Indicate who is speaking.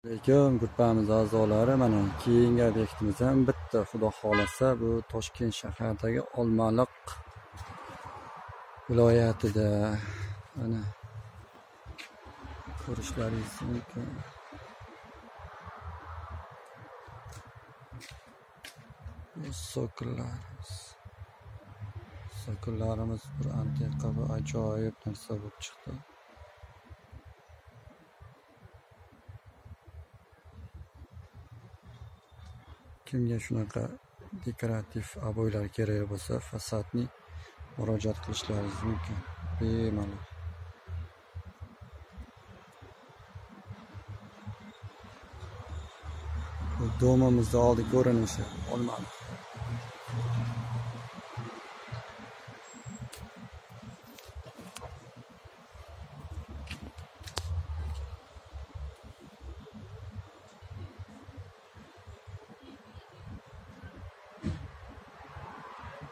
Speaker 1: Lekin guruhimiz a'zolari mana keyingi obyektimiz ham bitta, xudo xolasa bu Toshkent shahridagi Olmaliq viloyatida. Mana ko'rishlaringiz mumkin. Bu sokollarimiz bir antiqa va ajoyib narsa bo'lib chiqdi. Kimga shunaqa dekorativ aboylar kerak bo'lsa, fasadni murojaat qilishlaringiz mumkin. Bemalol. Bu domimizning oldi ko'rinishi Olmaliq.